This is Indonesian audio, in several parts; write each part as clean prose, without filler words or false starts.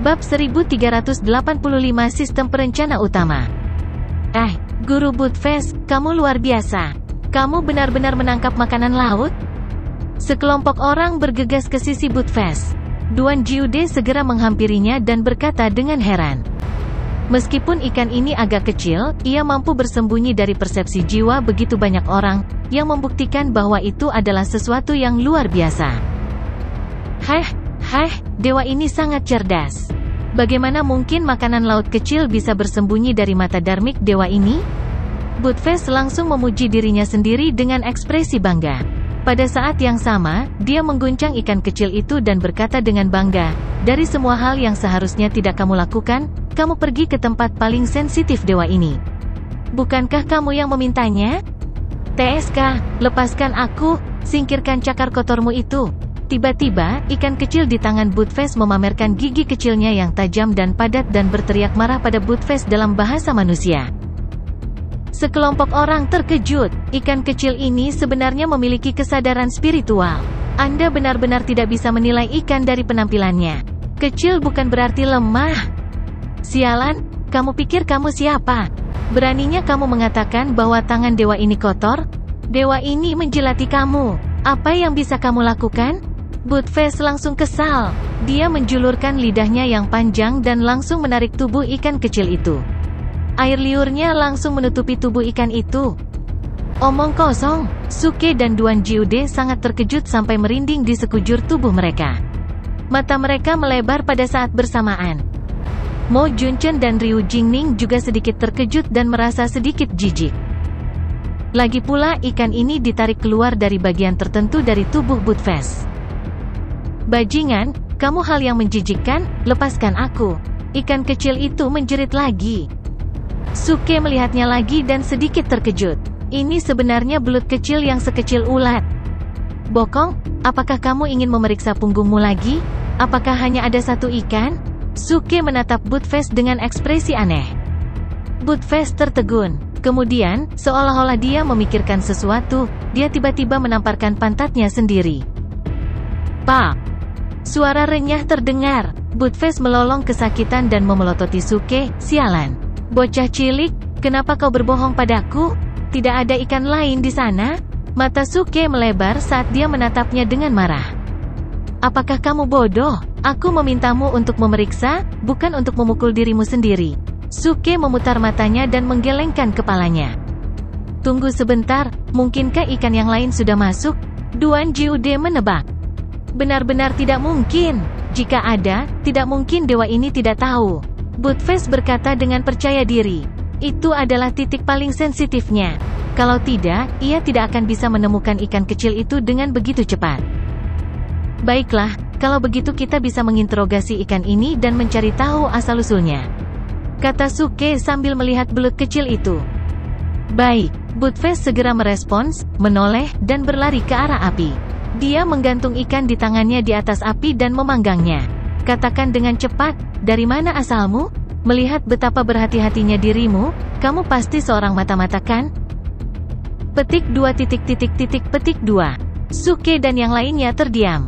Bab 1385 Sistem Perencana Utama. Guru Buttfast, kamu luar biasa. Kamu benar-benar menangkap makanan laut? Sekelompok orang bergegas ke sisi Buttfast. Duan Jiude segera menghampirinya dan berkata dengan heran. Meskipun ikan ini agak kecil, ia mampu bersembunyi dari persepsi jiwa begitu banyak orang, yang membuktikan bahwa itu adalah sesuatu yang luar biasa. Dewa ini sangat cerdas. Bagaimana mungkin makanan laut kecil bisa bersembunyi dari mata darmik dewa ini? Buttfast langsung memuji dirinya sendiri dengan ekspresi bangga. Pada saat yang sama, dia mengguncang ikan kecil itu dan berkata dengan bangga, dari semua hal yang seharusnya tidak kamu lakukan, kamu pergi ke tempat paling sensitif dewa ini. Bukankah kamu yang memintanya? TSK, lepaskan aku, singkirkan cakar kotormu itu. Tiba-tiba, ikan kecil di tangan Buttfast memamerkan gigi kecilnya yang tajam dan padat dan berteriak marah pada Buttfast dalam bahasa manusia. Sekelompok orang terkejut. Ikan kecil ini sebenarnya memiliki kesadaran spiritual. Anda benar-benar tidak bisa menilai ikan dari penampilannya. Kecil bukan berarti lemah. Sialan, kamu pikir kamu siapa? Beraninya kamu mengatakan bahwa tangan dewa ini kotor? Dewa ini menjilati kamu. Apa yang bisa kamu lakukan? Buttfast langsung kesal. Dia menjulurkan lidahnya yang panjang dan langsung menarik tubuh ikan kecil itu. Air liurnya langsung menutupi tubuh ikan itu. Omong kosong. Suke dan Duan Jiude sangat terkejut sampai merinding di sekujur tubuh mereka. Mata mereka melebar pada saat bersamaan. Mo Junchen dan Ryu Jingning juga sedikit terkejut dan merasa sedikit jijik. Lagi pula ikan ini ditarik keluar dari bagian tertentu dari tubuh Buttfast. Bajingan, kamu hal yang menjijikkan, lepaskan aku. Ikan kecil itu menjerit lagi. Suke melihatnya lagi dan sedikit terkejut. Ini sebenarnya belut kecil yang sekecil ulat. Bokong, apakah kamu ingin memeriksa punggungmu lagi? Apakah hanya ada satu ikan? Suke menatap Buttfast dengan ekspresi aneh. Buttfast tertegun. Kemudian, seolah-olah dia memikirkan sesuatu, dia tiba-tiba menamparkan pantatnya sendiri. Pak! Suara renyah terdengar. Buttfast melolong kesakitan dan memelototi Suke. Sialan. Bocah cilik, kenapa kau berbohong padaku? Tidak ada ikan lain di sana? Mata Suke melebar saat dia menatapnya dengan marah. Apakah kamu bodoh? Aku memintamu untuk memeriksa, bukan untuk memukul dirimu sendiri. Suke memutar matanya dan menggelengkan kepalanya. Tunggu sebentar, mungkinkah ikan yang lain sudah masuk? Duan Jiude menebak. Benar-benar tidak mungkin. Jika ada, tidak mungkin dewa ini tidak tahu. Buttfast berkata dengan percaya diri. Itu adalah titik paling sensitifnya. Kalau tidak, ia tidak akan bisa menemukan ikan kecil itu dengan begitu cepat. Baiklah, kalau begitu kita bisa menginterogasi ikan ini dan mencari tahu asal-usulnya, kata Suke sambil melihat belut kecil itu. Baik, Buttfast segera merespons, menoleh, dan berlari ke arah api. Dia menggantung ikan di tangannya di atas api dan memanggangnya. Katakan dengan cepat, dari mana asalmu? Melihat betapa berhati-hatinya dirimu, kamu pasti seorang mata-mata kan? Petik 2. Suke dan yang lainnya terdiam.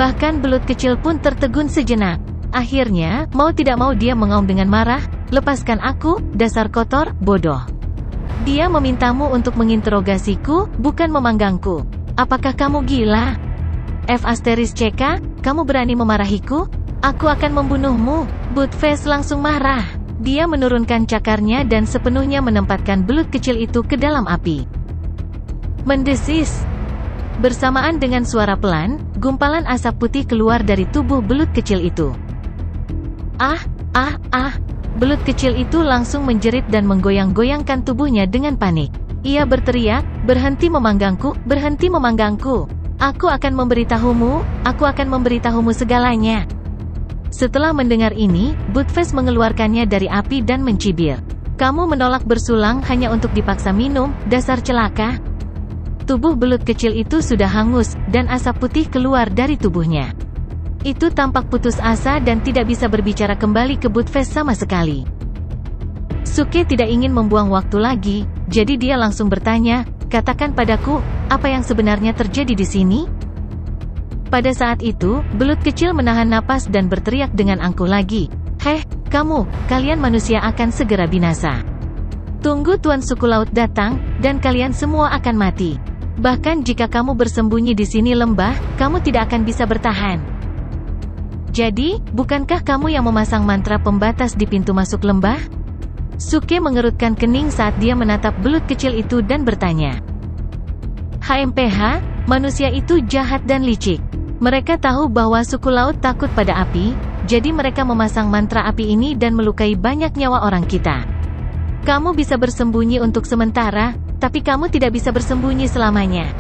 Bahkan belut kecil pun tertegun sejenak. Akhirnya, mau tidak mau dia mengaum dengan marah, lepaskan aku, dasar kotor, bodoh. Dia memintamu untuk menginterogasiku, bukan memanggangku. Apakah kamu gila? F*CK, kamu berani memarahiku? Aku akan membunuhmu. Buttfast langsung marah. Dia menurunkan cakarnya dan sepenuhnya menempatkan belut kecil itu ke dalam api. Mendesis. Bersamaan dengan suara pelan, gumpalan asap putih keluar dari tubuh belut kecil itu. Belut kecil itu langsung menjerit dan menggoyang-goyangkan tubuhnya dengan panik. Ia berteriak, berhenti memanggangku, berhenti memanggangku. Aku akan memberitahumu segalanya. Setelah mendengar ini, Buttfast mengeluarkannya dari api dan mencibir. Kamu menolak bersulang hanya untuk dipaksa minum, dasar celaka. Tubuh belut kecil itu sudah hangus, dan asap putih keluar dari tubuhnya. Itu tampak putus asa dan tidak bisa berbicara kembali ke Buttfast sama sekali. Suke tidak ingin membuang waktu lagi, jadi dia langsung bertanya, katakan padaku, apa yang sebenarnya terjadi di sini? Pada saat itu, belut kecil menahan napas dan berteriak dengan angkuh lagi. "Heh, kalian manusia akan segera binasa. Tunggu Tuan suku laut datang, dan kalian semua akan mati. Bahkan jika kamu bersembunyi di sini lembah, kamu tidak akan bisa bertahan." "Jadi, bukankah kamu yang memasang mantra pembatas di pintu masuk lembah?" Suke mengerutkan kening saat dia menatap belut kecil itu dan bertanya. "HMPH, manusia itu jahat dan licik. Mereka tahu bahwa suku laut takut pada api, jadi mereka memasang mantra api ini dan melukai banyak nyawa orang kita. Kamu bisa bersembunyi untuk sementara, tapi kamu tidak bisa bersembunyi selamanya.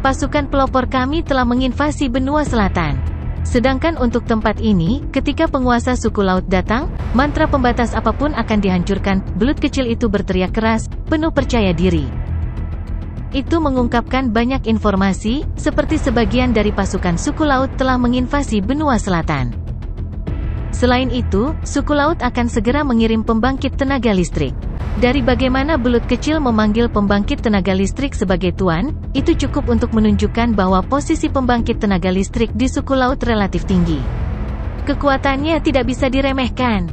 Pasukan pelopor kami telah menginvasi benua selatan. Sedangkan untuk tempat ini, ketika penguasa suku laut datang, mantra pembatas apapun akan dihancurkan." Belut kecil itu berteriak keras, penuh percaya diri. Itu mengungkapkan banyak informasi, seperti sebagian dari pasukan suku laut telah menginvasi benua selatan. Selain itu, suku laut akan segera mengirim pembangkit tenaga listrik. Dari bagaimana belut kecil memanggil pembangkit tenaga listrik sebagai tuan, itu cukup untuk menunjukkan bahwa posisi pembangkit tenaga listrik di suku laut relatif tinggi. Kekuatannya tidak bisa diremehkan.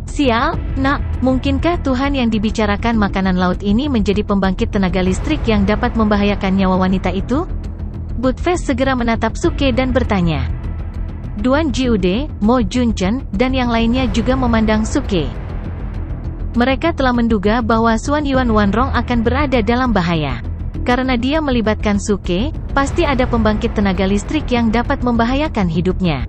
"Sial, nak, mungkinkah Tuhan yang dibicarakan makanan laut ini menjadi pembangkit tenaga listrik yang dapat membahayakan nyawa wanita itu?" Budfest segera menatap Suke dan bertanya. Duan Jiude, Mo Junchen, dan yang lainnya juga memandang Suke. Mereka telah menduga bahwa Suan Yuan Wanrong akan berada dalam bahaya. Karena dia melibatkan Suke, pasti ada pembangkit tenaga listrik yang dapat membahayakan hidupnya.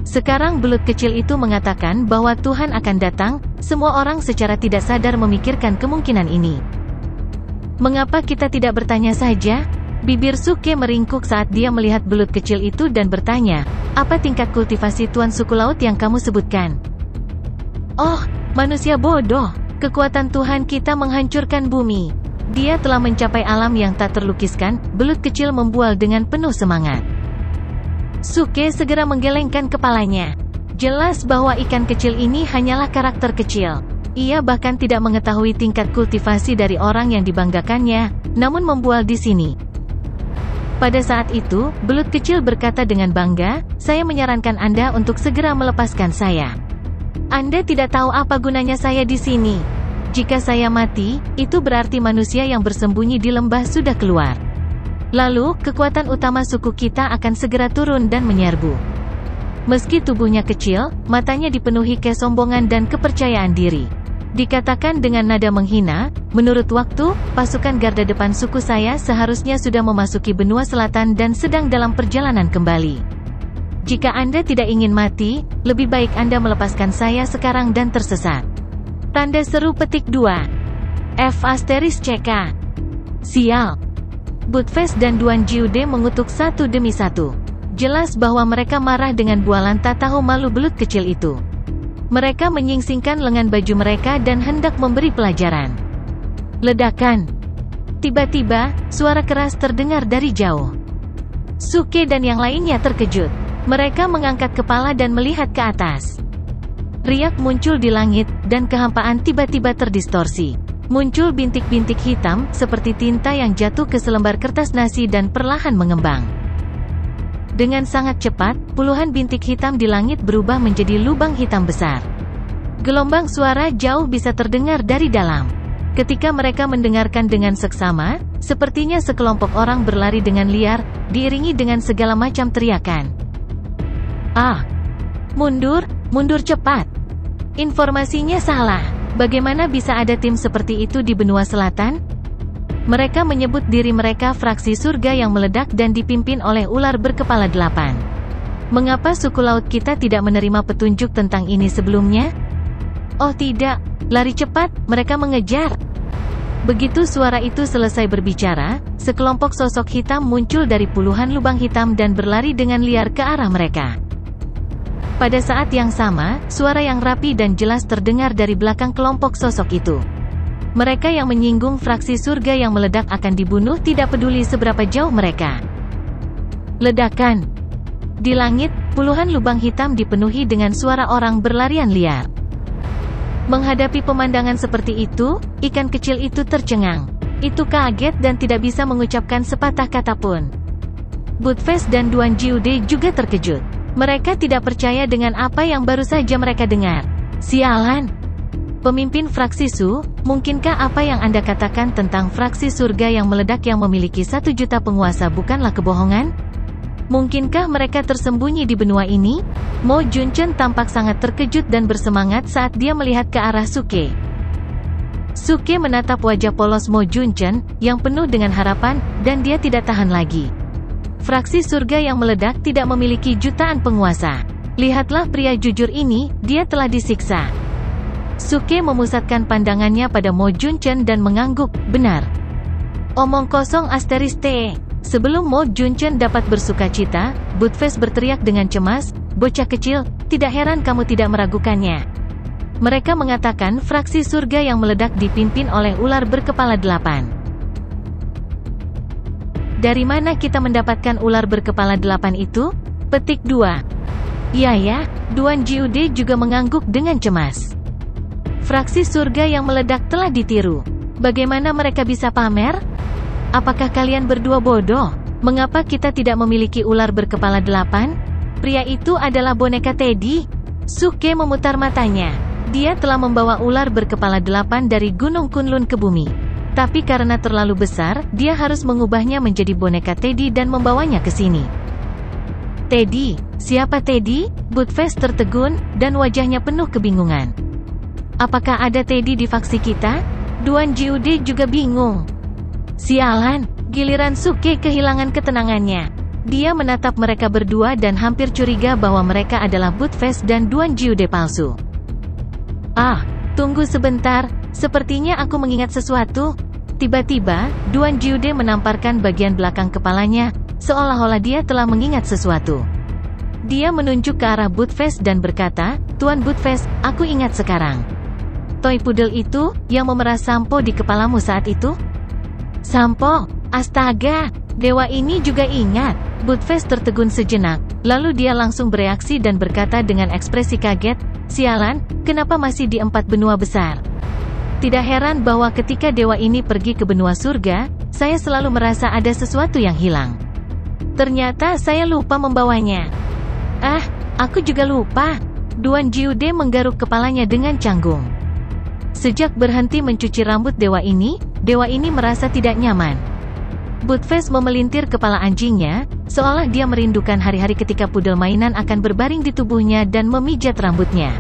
Sekarang belut kecil itu mengatakan bahwa Tuhan akan datang, semua orang secara tidak sadar memikirkan kemungkinan ini. "Mengapa kita tidak bertanya saja?" Bibir Suke meringkuk saat dia melihat belut kecil itu dan bertanya, "Apa tingkat kultivasi Tuan suku laut yang kamu sebutkan?" "Oh, manusia bodoh, kekuatan Tuhan kita menghancurkan bumi. Dia telah mencapai alam yang tak terlukiskan." Belut kecil membual dengan penuh semangat. Suke segera menggelengkan kepalanya. Jelas bahwa ikan kecil ini hanyalah karakter kecil. Ia bahkan tidak mengetahui tingkat kultivasi dari orang yang dibanggakannya, namun membual di sini. Pada saat itu, belut kecil berkata dengan bangga, "Saya menyarankan Anda untuk segera melepaskan saya. Anda tidak tahu apa gunanya saya di sini. Jika saya mati, itu berarti manusia yang bersembunyi di lembah sudah keluar. Lalu, kekuatan utama suku kita akan segera turun dan menyerbu." Meski tubuhnya kecil, matanya dipenuhi kesombongan dan kepercayaan diri. Dikatakan dengan nada menghina, "Menurut waktu, pasukan garda depan suku saya seharusnya sudah memasuki benua selatan dan sedang dalam perjalanan kembali. Jika Anda tidak ingin mati, lebih baik Anda melepaskan saya sekarang dan tersesat." Tanda seru petik 2. F***CK. Sial. Budfest dan Duan Jiude mengutuk satu demi satu. Jelas bahwa mereka marah dengan bualan tak tahu malu belut kecil itu. Mereka menyingsingkan lengan baju mereka dan hendak memberi pelajaran. Ledakan. Tiba-tiba, suara keras terdengar dari jauh. Suke dan yang lainnya terkejut. Mereka mengangkat kepala dan melihat ke atas. Riak muncul di langit, dan kehampaan tiba-tiba terdistorsi. Muncul bintik-bintik hitam, seperti tinta yang jatuh ke selembar kertas nasi dan perlahan mengembang. Dengan sangat cepat, puluhan bintik hitam di langit berubah menjadi lubang hitam besar. Gelombang suara jauh bisa terdengar dari dalam. Ketika mereka mendengarkan dengan seksama, sepertinya sekelompok orang berlari dengan liar, diiringi dengan segala macam teriakan. "Ah! Mundur, mundur cepat! Informasinya salah. Bagaimana bisa ada tim seperti itu di benua selatan?" Mereka menyebut diri mereka fraksi surga yang meledak dan dipimpin oleh ular berkepala 8. Mengapa suku laut kita tidak menerima petunjuk tentang ini sebelumnya? Oh tidak, lari cepat, mereka mengejar. Begitu suara itu selesai berbicara, sekelompok sosok hitam muncul dari puluhan lubang hitam dan berlari dengan liar ke arah mereka. Pada saat yang sama, suara yang rapi dan jelas terdengar dari belakang kelompok sosok itu. Mereka yang menyinggung fraksi surga yang meledak akan dibunuh tidak peduli seberapa jauh mereka. Ledakan. Di langit, puluhan lubang hitam dipenuhi dengan suara orang berlarian liar. Menghadapi pemandangan seperti itu, ikan kecil itu tercengang. Itu kaget dan tidak bisa mengucapkan sepatah kata pun. Budfest dan Duan Jiude juga terkejut. Mereka tidak percaya dengan apa yang baru saja mereka dengar. Sialan! Pemimpin fraksi Su, mungkinkah apa yang Anda katakan tentang fraksi surga yang meledak yang memiliki 1 juta penguasa bukanlah kebohongan? Mungkinkah mereka tersembunyi di benua ini? Mo Junchen tampak sangat terkejut dan bersemangat saat dia melihat ke arah Suke. Suke menatap wajah polos Mo Junchen, yang penuh dengan harapan, dan dia tidak tahan lagi. Fraksi surga yang meledak tidak memiliki jutaan penguasa. Lihatlah pria jujur ini, dia telah disiksa. Suke memusatkan pandangannya pada Mo Junchen dan mengangguk, benar. Omong kosong * T. Sebelum Mo Junchen dapat bersukacita, Budfest berteriak dengan cemas, bocah kecil, tidak heran kamu tidak meragukannya. Mereka mengatakan fraksi surga yang meledak dipimpin oleh ular berkepala 8. Dari mana kita mendapatkan ular berkepala 8 itu? Petik 2. Ya, Duan Jiude juga mengangguk dengan cemas. Fraksi surga yang meledak telah ditiru. Bagaimana mereka bisa pamer? Apakah kalian berdua bodoh? Mengapa kita tidak memiliki ular berkepala 8? Pria itu adalah boneka Teddy. Suke memutar matanya. Dia telah membawa ular berkepala 8 dari Gunung Kunlun ke bumi. Tapi karena terlalu besar, dia harus mengubahnya menjadi boneka Teddy dan membawanya ke sini. Teddy? Siapa Teddy? Budfest tertegun, dan wajahnya penuh kebingungan. Apakah ada Teddy di faksi kita? Duan Jiude juga bingung. Sialan, giliran Suke kehilangan ketenangannya. Dia menatap mereka berdua dan hampir curiga bahwa mereka adalah Budfest dan Duan Jiude palsu. Tunggu sebentar, sepertinya aku mengingat sesuatu. Tiba-tiba, Duan Jiude menamparkan bagian belakang kepalanya, seolah-olah dia telah mengingat sesuatu. Dia menunjuk ke arah Budfest dan berkata, Tuan Budfest, aku ingat sekarang. Toy Poodle itu, yang memerah sampo di kepalamu saat itu? Sampo? Astaga! Dewa ini juga ingat. Budfest tertegun sejenak, lalu dia langsung bereaksi dan berkata dengan ekspresi kaget, sialan, kenapa masih di 4 benua besar? Tidak heran bahwa ketika dewa ini pergi ke benua surga, saya selalu merasa ada sesuatu yang hilang. Ternyata saya lupa membawanya. Aku juga lupa. Duan Jiude menggaruk kepalanya dengan canggung. Sejak berhenti mencuci rambut dewa ini merasa tidak nyaman. Budfest memelintir kepala anjingnya, seolah dia merindukan hari-hari ketika pudel mainan akan berbaring di tubuhnya dan memijat rambutnya.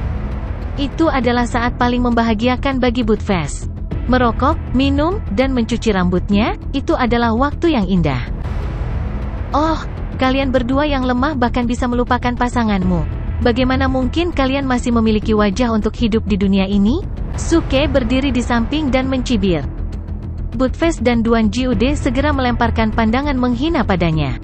Itu adalah saat paling membahagiakan bagi Budfest. Merokok, minum, dan mencuci rambutnya, itu adalah waktu yang indah. Oh, kalian berdua yang lemah bahkan bisa melupakan pasanganmu. Bagaimana mungkin kalian masih memiliki wajah untuk hidup di dunia ini? Suke berdiri di samping dan mencibir. Budfest dan Duan Jiude segera melemparkan pandangan menghina padanya.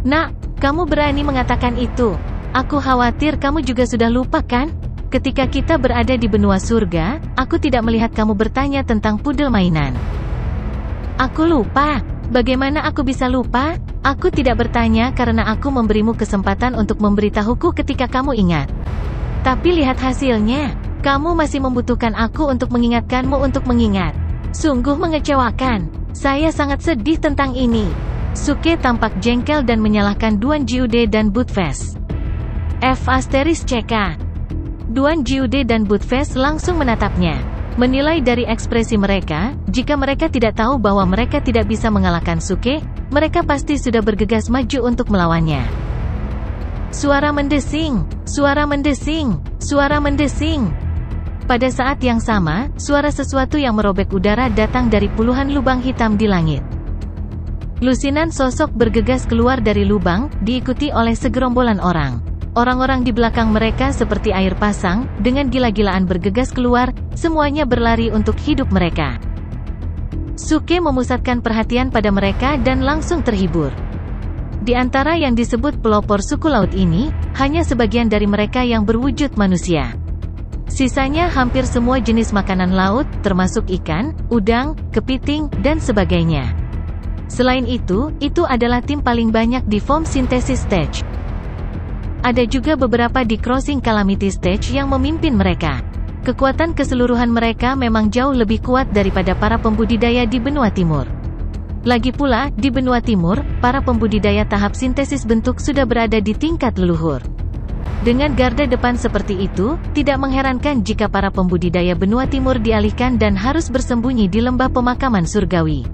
Nak, kamu berani mengatakan itu? Aku khawatir kamu juga sudah lupa kan? Ketika kita berada di benua surga, aku tidak melihat kamu bertanya tentang pudel mainan. Aku lupa. Bagaimana aku bisa lupa? Aku tidak bertanya karena aku memberimu kesempatan untuk memberitahuku ketika kamu ingat. Tapi lihat hasilnya. Kamu masih membutuhkan aku untuk mengingatkanmu untuk mengingat. Sungguh mengecewakan. Saya sangat sedih tentang ini. Suke tampak jengkel dan menyalahkan Duan Jiude dan Budfest. *CK. Duan Jiude dan Budfest langsung menatapnya. Menilai dari ekspresi mereka, jika mereka tidak tahu bahwa mereka tidak bisa mengalahkan Suke, mereka pasti sudah bergegas maju untuk melawannya. Suara mendesing, suara mendesing, suara mendesing. Pada saat yang sama, suara sesuatu yang merobek udara datang dari puluhan lubang hitam di langit. Lusinan sosok bergegas keluar dari lubang, diikuti oleh segerombolan orang. Orang-orang di belakang mereka seperti air pasang, dengan gila-gilaan bergegas keluar, semuanya berlari untuk hidup mereka. Suke memusatkan perhatian pada mereka dan langsung terhibur. Di antara yang disebut pelopor suku laut ini, hanya sebagian dari mereka yang berwujud manusia. Sisanya hampir semua jenis makanan laut, termasuk ikan, udang, kepiting, dan sebagainya. Selain itu adalah tim paling banyak di Foam Synthesis Stage. Ada juga beberapa di Crossing Calamity Stage yang memimpin mereka. Kekuatan keseluruhan mereka memang jauh lebih kuat daripada para pembudidaya di benua timur. Lagi pula, di benua timur, para pembudidaya tahap sintesis bentuk sudah berada di tingkat leluhur. Dengan garda depan seperti itu, tidak mengherankan jika para pembudidaya benua timur dialihkan dan harus bersembunyi di lembah pemakaman surgawi.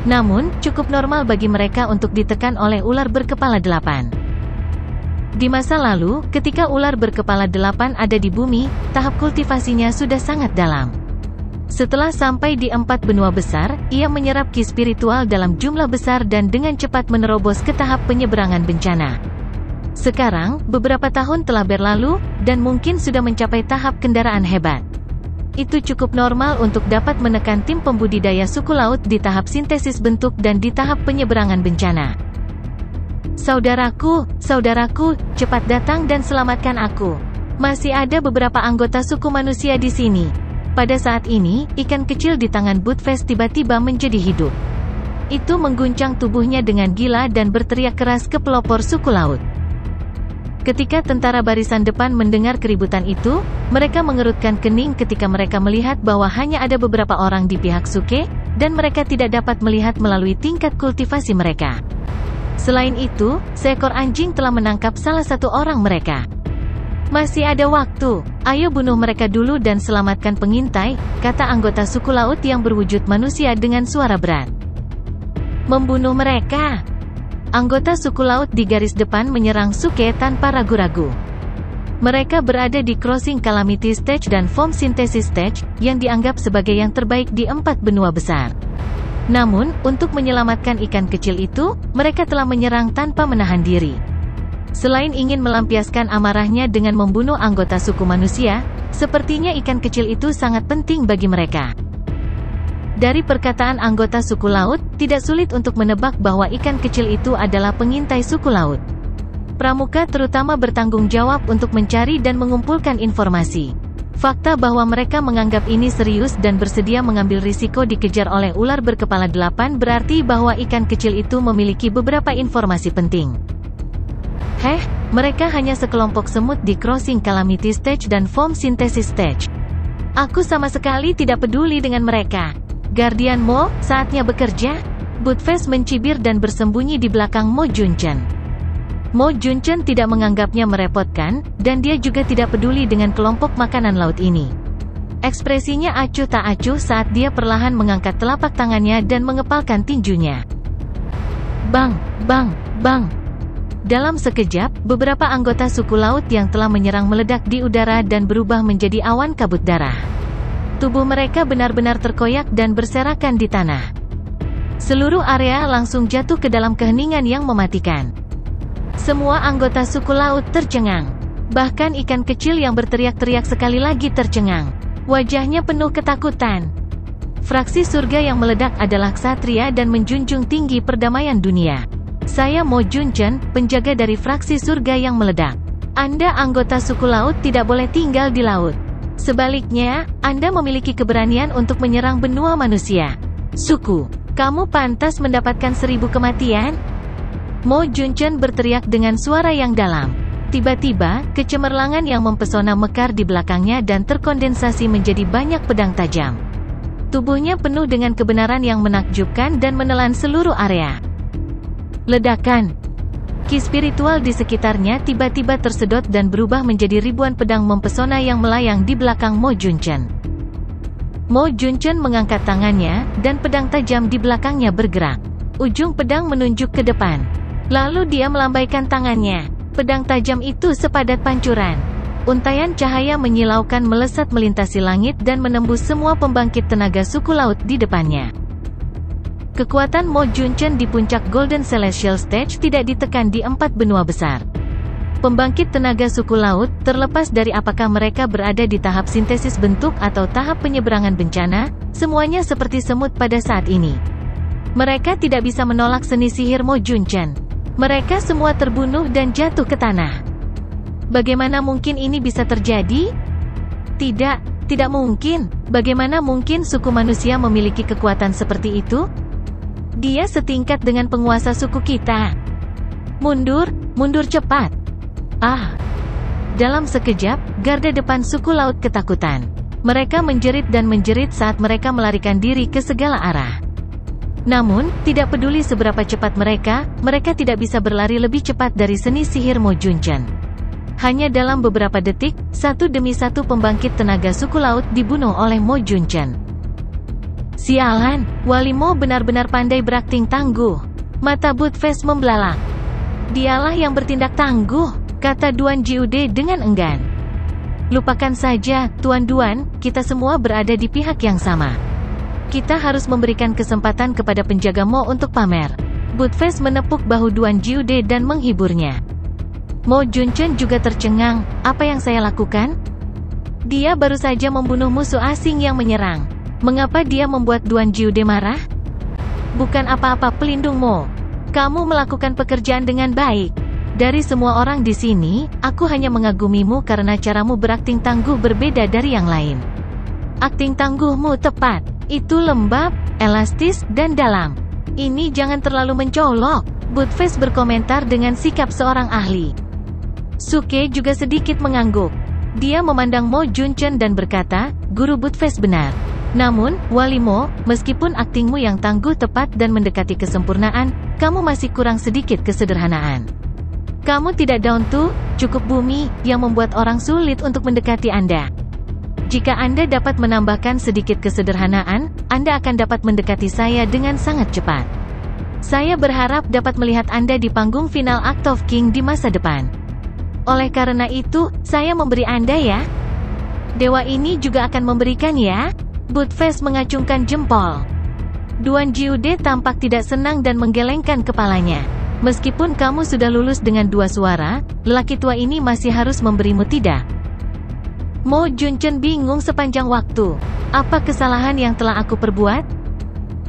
Namun, cukup normal bagi mereka untuk ditekan oleh ular berkepala 8. Di masa lalu, ketika ular berkepala 8 ada di bumi, tahap kultivasinya sudah sangat dalam. Setelah sampai di 4 benua besar, ia menyerap ki spiritual dalam jumlah besar dan dengan cepat menerobos ke tahap penyeberangan bencana. Sekarang, beberapa tahun telah berlalu, dan mungkin sudah mencapai tahap kendaraan hebat. Itu cukup normal untuk dapat menekan tim pembudidaya suku laut di tahap sintesis bentuk dan di tahap penyeberangan bencana. Saudaraku, saudaraku, cepat datang dan selamatkan aku. Masih ada beberapa anggota suku manusia di sini. Pada saat ini, ikan kecil di tangan Budfest tiba-tiba menjadi hidup. Itu mengguncang tubuhnya dengan gila dan berteriak keras ke pelopor suku laut. Ketika tentara barisan depan mendengar keributan itu, mereka mengerutkan kening ketika mereka melihat bahwa hanya ada beberapa orang di pihak Suke, dan mereka tidak dapat melihat melalui tingkat kultivasi mereka. Selain itu, seekor anjing telah menangkap salah satu orang mereka. Masih ada waktu, ayo bunuh mereka dulu dan selamatkan pengintai, kata anggota suku laut yang berwujud manusia dengan suara berat. Membunuh mereka. Anggota suku laut di garis depan menyerang Suke tanpa ragu-ragu. Mereka berada di Crossing Calamity Stage dan Foam Synthesis Stage, yang dianggap sebagai yang terbaik di 4 benua besar. Namun, untuk menyelamatkan ikan kecil itu, mereka telah menyerang tanpa menahan diri. Selain ingin melampiaskan amarahnya dengan membunuh anggota suku manusia, sepertinya ikan kecil itu sangat penting bagi mereka. Dari perkataan anggota suku laut, tidak sulit untuk menebak bahwa ikan kecil itu adalah pengintai suku laut. Pramuka terutama bertanggung jawab untuk mencari dan mengumpulkan informasi. Fakta bahwa mereka menganggap ini serius dan bersedia mengambil risiko dikejar oleh ular berkepala 8 berarti bahwa ikan kecil itu memiliki beberapa informasi penting. Mereka hanya sekelompok semut di Crossing Calamity Stage dan Foam Synthesis Stage. Aku sama sekali tidak peduli dengan mereka. Guardian Mo, saatnya bekerja. Budfest mencibir dan bersembunyi di belakang Mo Junchen. Mo Junchen tidak menganggapnya merepotkan, dan dia juga tidak peduli dengan kelompok makanan laut ini. Ekspresinya acuh tak acuh saat dia perlahan mengangkat telapak tangannya dan mengepalkan tinjunya. Bang, bang, bang. Dalam sekejap, beberapa anggota suku laut yang telah menyerang meledak di udara dan berubah menjadi awan kabut darah. Tubuh mereka benar-benar terkoyak dan berserakan di tanah. Seluruh area langsung jatuh ke dalam keheningan yang mematikan. Semua anggota suku laut tercengang. Bahkan ikan kecil yang berteriak-teriak sekali lagi tercengang. Wajahnya penuh ketakutan. Fraksi surga yang meledak adalah ksatria dan menjunjung tinggi perdamaian dunia. Saya Mo Junchen, penjaga dari fraksi surga yang meledak. Anda anggota suku laut tidak boleh tinggal di laut. Sebaliknya, Anda memiliki keberanian untuk menyerang benua manusia. Suku, kamu pantas mendapatkan 1000 kematian? Mo Junchen berteriak dengan suara yang dalam. Tiba-tiba, kecemerlangan yang mempesona mekar di belakangnya dan terkondensasi menjadi banyak pedang tajam. Tubuhnya penuh dengan kebenaran yang menakjubkan dan menelan seluruh area. Ledakan. Ki spiritual di sekitarnya tiba-tiba tersedot dan berubah menjadi ribuan pedang mempesona yang melayang di belakang Mo Junchen. Mo Junchen mengangkat tangannya, dan pedang tajam di belakangnya bergerak. Ujung pedang menunjuk ke depan. Lalu dia melambaikan tangannya. Pedang tajam itu sepadat pancuran. Untaian cahaya menyilaukan melesat melintasi langit dan menembus semua pembangkit tenaga suku laut di depannya. Kekuatan Mo Junchen di puncak Golden Celestial Stage tidak ditekan di 4 benua besar. Pembangkit tenaga suku laut, terlepas dari apakah mereka berada di tahap sintesis bentuk atau tahap penyeberangan bencana, semuanya seperti semut pada saat ini. Mereka tidak bisa menolak seni sihir Mo Junchen. Mereka semua terbunuh dan jatuh ke tanah. Bagaimana mungkin ini bisa terjadi? Tidak mungkin. Bagaimana mungkin suku manusia memiliki kekuatan seperti itu? Dia setingkat dengan penguasa suku kita. Mundur cepat. Dalam sekejap, garda depan suku laut ketakutan. Mereka menjerit dan menjerit saat mereka melarikan diri ke segala arah. Namun, tidak peduli seberapa cepat mereka tidak bisa berlari lebih cepat dari seni sihir Mo Junchen. Hanya dalam beberapa detik, satu demi satu pembangkit tenaga suku laut dibunuh oleh Mo Junchen. Sialan, Wali Mo benar-benar pandai berakting tangguh. Mata Buttface membelalak. Dialah yang bertindak tangguh, kata Duan Jiude dengan enggan. Lupakan saja, Tuan Duan, kita semua berada di pihak yang sama. Kita harus memberikan kesempatan kepada penjaga Mo untuk pamer. Buttface menepuk bahu Duan Jiude dan menghiburnya. Mo Junchen juga tercengang, apa yang saya lakukan? Dia baru saja membunuh musuh asing yang menyerang. Mengapa dia membuat Duan Jiude marah? Bukan apa-apa pelindung Mo. Kamu melakukan pekerjaan dengan baik. Dari semua orang di sini, aku hanya mengagumimu karena caramu berakting tangguh berbeda dari yang lain. Akting tangguhmu tepat. Itu lembab, elastis, dan dalam. Ini jangan terlalu mencolok. Buttface berkomentar dengan sikap seorang ahli. Suke juga sedikit mengangguk. Dia memandang Mo Junchen dan berkata, Guru Buttface benar. Namun, Wali Mo, meskipun aktingmu yang tangguh tepat dan mendekati kesempurnaan, kamu masih kurang sedikit kesederhanaan. Kamu tidak down to, cukup bumi, yang membuat orang sulit untuk mendekati Anda. Jika Anda dapat menambahkan sedikit kesederhanaan, Anda akan dapat mendekati saya dengan sangat cepat. Saya berharap dapat melihat Anda di panggung final Act of King di masa depan. Oleh karena itu, saya memberi Anda ya. Dewa ini juga akan memberikan ya. Buttface mengacungkan jempol. Duan Jiude tampak tidak senang dan menggelengkan kepalanya. Meskipun kamu sudah lulus dengan 2 suara, lelaki tua ini masih harus memberimu tidak. Mo Junchen bingung sepanjang waktu. Apa kesalahan yang telah aku perbuat?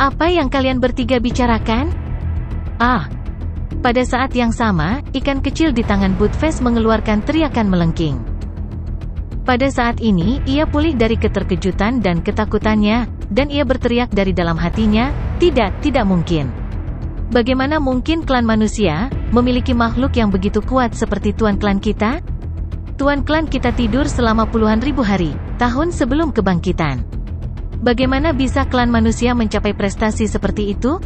Apa yang kalian bertiga bicarakan? Pada saat yang sama, ikan kecil di tangan Buttface mengeluarkan teriakan melengking. Pada saat ini, ia pulih dari keterkejutan dan ketakutannya, dan ia berteriak dari dalam hatinya, tidak mungkin. Bagaimana mungkin klan manusia memiliki makhluk yang begitu kuat seperti tuan klan kita? Tuan klan kita tidur selama puluhan ribu hari, tahun sebelum kebangkitan. Bagaimana bisa klan manusia mencapai prestasi seperti itu?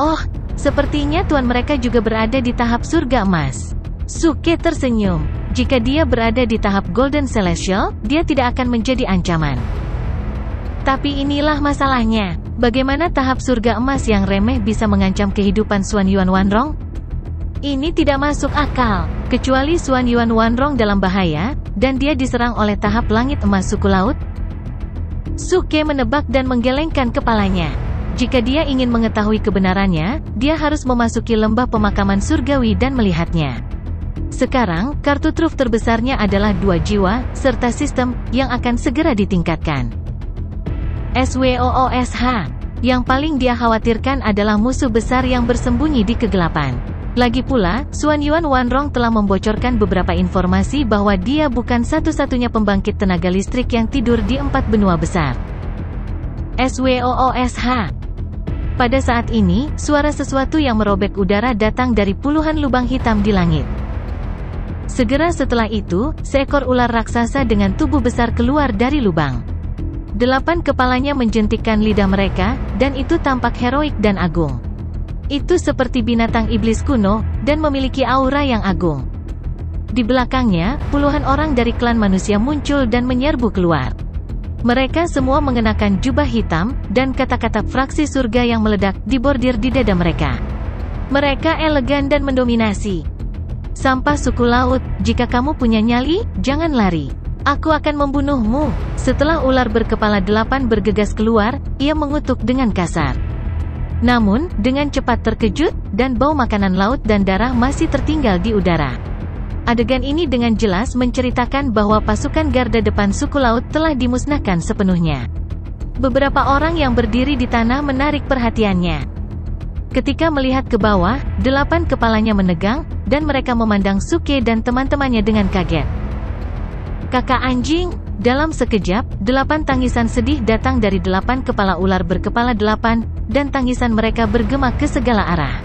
Oh, sepertinya tuan mereka juga berada di tahap surga emas. Suke tersenyum. Jika dia berada di tahap Golden Celestial, dia tidak akan menjadi ancaman. Tapi inilah masalahnya. Bagaimana tahap surga emas yang remeh bisa mengancam kehidupan Xuan Yuan Wanrong? Ini tidak masuk akal. Kecuali Xuan Yuan Wanrong dalam bahaya, dan dia diserang oleh tahap langit emas suku laut? Suke menebak dan menggelengkan kepalanya. Jika dia ingin mengetahui kebenarannya, dia harus memasuki lembah pemakaman surgawi dan melihatnya. Sekarang, kartu truf terbesarnya adalah 2 jiwa, serta sistem, yang akan segera ditingkatkan. SWOOSH. Yang paling dia khawatirkan adalah musuh besar yang bersembunyi di kegelapan. Lagi pula, Xuan Yuan Wanrong telah membocorkan beberapa informasi bahwa dia bukan satu-satunya pembangkit tenaga listrik yang tidur di 4 benua besar. SWOOSH. Pada saat ini, suara sesuatu yang merobek udara datang dari puluhan lubang hitam di langit. Segera setelah itu, seekor ular raksasa dengan tubuh besar keluar dari lubang. 8 kepalanya menjentikkan lidah mereka, dan itu tampak heroik dan agung. Itu seperti binatang iblis kuno, dan memiliki aura yang agung. Di belakangnya, puluhan orang dari klan manusia muncul dan menyerbu keluar. Mereka semua mengenakan jubah hitam, dan kata-kata fraksi surga yang meledak dibordir di dada mereka. Mereka elegan dan mendominasi. Sampah suku laut, jika kamu punya nyali, jangan lari. Aku akan membunuhmu. Setelah ular berkepala 8 bergegas keluar, ia mengutuk dengan kasar. Namun, dengan cepat terkejut, dan bau makanan laut dan darah masih tertinggal di udara. Adegan ini dengan jelas menceritakan bahwa pasukan garda depan suku laut telah dimusnahkan sepenuhnya. Beberapa orang yang berdiri di tanah menarik perhatiannya. Ketika melihat ke bawah, 8 kepalanya menegang, dan mereka memandang Suke dan teman-temannya dengan kaget. Kakak anjing, dalam sekejap, 8 tangisan sedih datang dari 8 kepala ular berkepala 8, dan tangisan mereka bergema ke segala arah.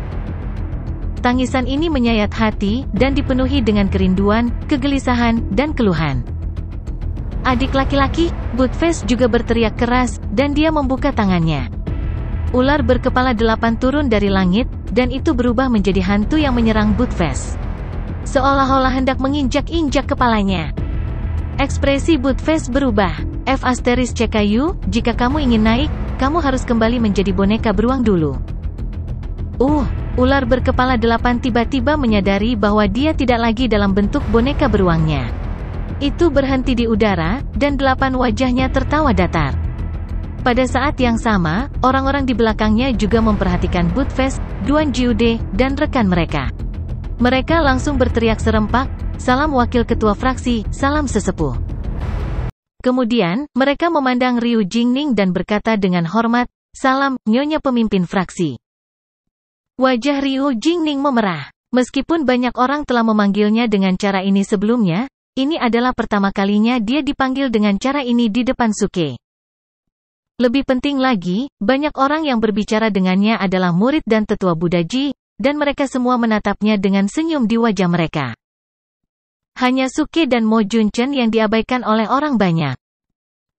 Tangisan ini menyayat hati, dan dipenuhi dengan kerinduan, kegelisahan, dan keluhan. Adik laki-laki, Buttface juga berteriak keras, dan dia membuka tangannya. Ular berkepala 8 turun dari langit, dan itu berubah menjadi hantu yang menyerang Buttface. Seolah-olah hendak menginjak-injak kepalanya. Ekspresi Buttface berubah. F*CKU, jika kamu ingin naik, kamu harus kembali menjadi boneka beruang dulu. Ular berkepala 8 tiba-tiba menyadari bahwa dia tidak lagi dalam bentuk boneka beruangnya. Itu berhenti di udara, dan 8 wajahnya tertawa datar. Pada saat yang sama, orang-orang di belakangnya juga memperhatikan Buttface, Duan Jiude, dan rekan mereka. Mereka langsung berteriak serempak, "Salam wakil ketua fraksi, salam sesepuh." Kemudian, mereka memandang Ryu Jingning dan berkata dengan hormat, "Salam, nyonya pemimpin fraksi." Wajah Ryu Jingning memerah. Meskipun banyak orang telah memanggilnya dengan cara ini sebelumnya, ini adalah pertama kalinya dia dipanggil dengan cara ini di depan Suke. Lebih penting lagi, banyak orang yang berbicara dengannya adalah murid dan tetua Budaji, dan mereka semua menatapnya dengan senyum di wajah mereka. Hanya Suke dan Mo Junchen yang diabaikan oleh orang banyak.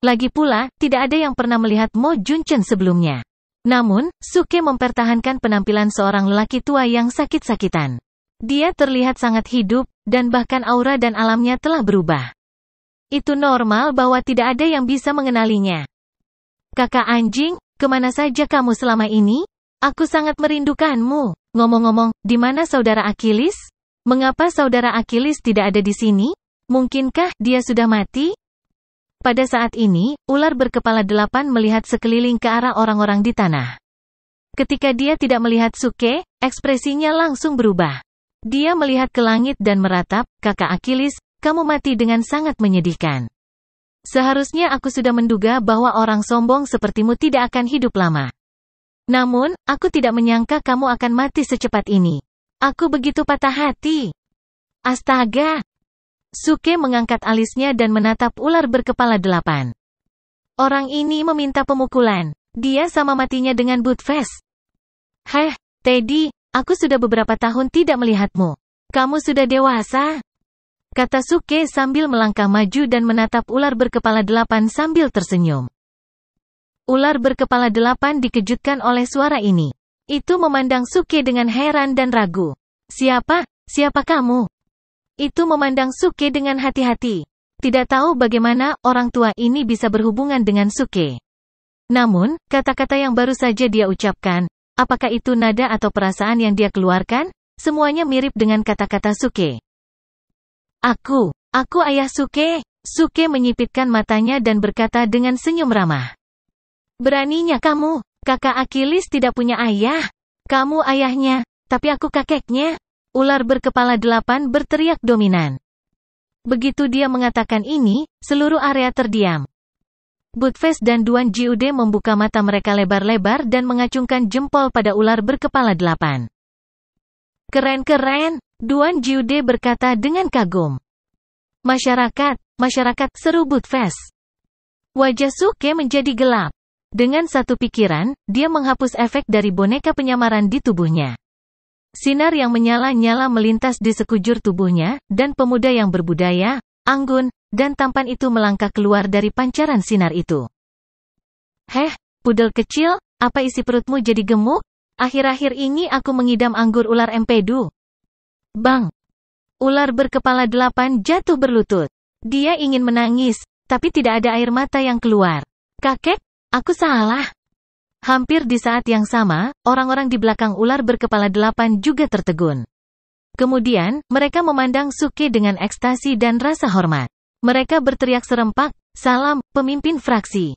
Lagi pula, tidak ada yang pernah melihat Mo Junchen sebelumnya. Namun, Suke mempertahankan penampilan seorang lelaki tua yang sakit-sakitan. Dia terlihat sangat hidup, dan bahkan aura dan alamnya telah berubah. Itu normal bahwa tidak ada yang bisa mengenalinya. "Kakak anjing, kemana saja kamu selama ini? Aku sangat merindukanmu. Ngomong-ngomong, di mana saudara Achilles? Mengapa saudara Achilles tidak ada di sini? Mungkinkah dia sudah mati?" Pada saat ini, ular berkepala 8 melihat sekeliling ke arah orang-orang di tanah. Ketika dia tidak melihat Suke, ekspresinya langsung berubah. Dia melihat ke langit dan meratap, "Kakak Achilles, kamu mati dengan sangat menyedihkan. Seharusnya aku sudah menduga bahwa orang sombong sepertimu tidak akan hidup lama. Namun, aku tidak menyangka kamu akan mati secepat ini. Aku begitu patah hati." Astaga! Suke mengangkat alisnya dan menatap ular berkepala 8. Orang ini meminta pemukulan. Dia sama matinya dengan Buttface. "Heh, Teddy, aku sudah beberapa tahun tidak melihatmu. Kamu sudah dewasa," kata Suke sambil melangkah maju dan menatap ular berkepala 8 sambil tersenyum. Ular berkepala 8 dikejutkan oleh suara ini. Itu memandang Suke dengan heran dan ragu. Siapa kamu?" Itu memandang Suke dengan hati-hati. Tidak tahu bagaimana orang tua ini bisa berhubungan dengan Suke. Namun, kata-kata yang baru saja dia ucapkan, apakah itu nada atau perasaan yang dia keluarkan? Semuanya mirip dengan kata-kata Suke. Aku ayah Suke." Suke menyipitkan matanya dan berkata dengan senyum ramah. "Beraninya kamu, kakak Achilles tidak punya ayah. Kamu ayahnya, tapi aku kakeknya." Ular berkepala 8 berteriak dominan. Begitu dia mengatakan ini, seluruh area terdiam. Buttface dan Duan Jiude membuka mata mereka lebar-lebar dan mengacungkan jempol pada ular berkepala 8. "Keren-keren," Duan Jiude berkata dengan kagum. Masyarakat, seru Buttface. Wajah Suke menjadi gelap. Dengan satu pikiran, dia menghapus efek dari boneka penyamaran di tubuhnya. Sinar yang menyala-nyala melintas di sekujur tubuhnya, dan pemuda yang berbudaya, anggun, dan tampan itu melangkah keluar dari pancaran sinar itu. "Heh, pudel kecil, apa isi perutmu jadi gemuk? Akhir-akhir ini aku mengidam anggur ular empedu." Bang! Ular berkepala 8 jatuh berlutut. Dia ingin menangis, tapi tidak ada air mata yang keluar. "Kakek, aku salah." Hampir di saat yang sama, orang-orang di belakang ular berkepala 8 juga tertegun. Kemudian, mereka memandang Suke dengan ekstasi dan rasa hormat. Mereka berteriak serempak, "Salam, pemimpin fraksi."